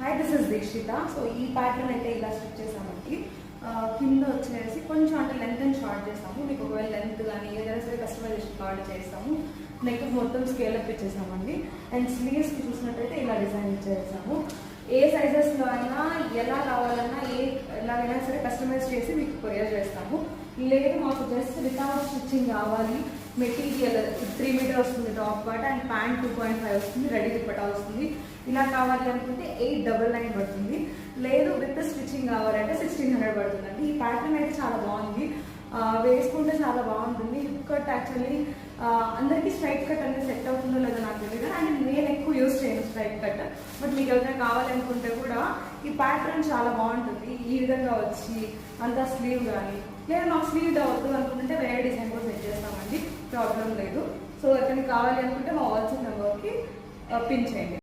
Hi, this is Dikshita. So ఈ pattern అయితే ఇలా స్టిచ్ చేసామండి. కింద వచ్చేసి కొంచెం అంటే లెంత్ అండ్ షార్ట్ చేస్తాము. మీకు ఒకవేళ లెంత్ కానీ ఏదైనా సరే కస్టమైజేషన్ కార్డ్ చేస్తాము. నెక్ మొత్తం స్కేల్ అప్ ఇచ్చేసామండి. అండ్ స్లీవ్స్కి చూసినట్టయితే ఇలా డిజైన్ ఇచ్చేసాము. ఏ సైజెస్లో అయినా ఎలా కావాలన్నా ఎలాగైనా సరే కస్టమైజ్ చేసి మీకు కొరియర్ చేస్తాము. లేదు మాకు జస్ట్ వితౌట్ స్టిచ్చింగ్ కావాలి, మెటీరియల్ 3 మీటర్ వస్తుంది టాప్ పార్ట్ అండ్ ప్యాంట్ 2.5 వస్తుంది, రెడీ దుపట్టా వస్తుంది, ఇలా కావాలి అనుకుంటే 899 పడుతుంది. లేదు విత్ స్టిచ్చింగ్ కావాలంటే 1600 పడుతుందండి. ఈ ప్యాటర్న్ అయితే చాలా బాగుంది, వేసుకుంటే చాలా బాగుంటుంది. హిప్ కట్ యాక్చువల్లీ అందరికీ స్ట్రైట్ కట్ అనేది సెట్ అవుతుందో లేదో నాకు తెలియదు, అండ్ నేను ఎక్కువ యూజ్ చేయను స్ట్రైట్ కట్. బట్ మీకు ఎవరైనా కావాలనుకుంటే కూడా ఈ ప్యాటర్న్ చాలా బాగుంటుంది. ఈ విధంగా వచ్చి అంతా స్లీవ్ కానీ లేదా నాకు స్లీవ్ అవద్దు అనుకుంటే వేరే డిజైన్ కూడా సెట్ చేస్తామండి, ప్రాబ్లం లేదు. సో ఎవరైనా కావాలి అనుకుంటే మా వాట్సాప్ నెంబర్కి పిన్ చేయండి.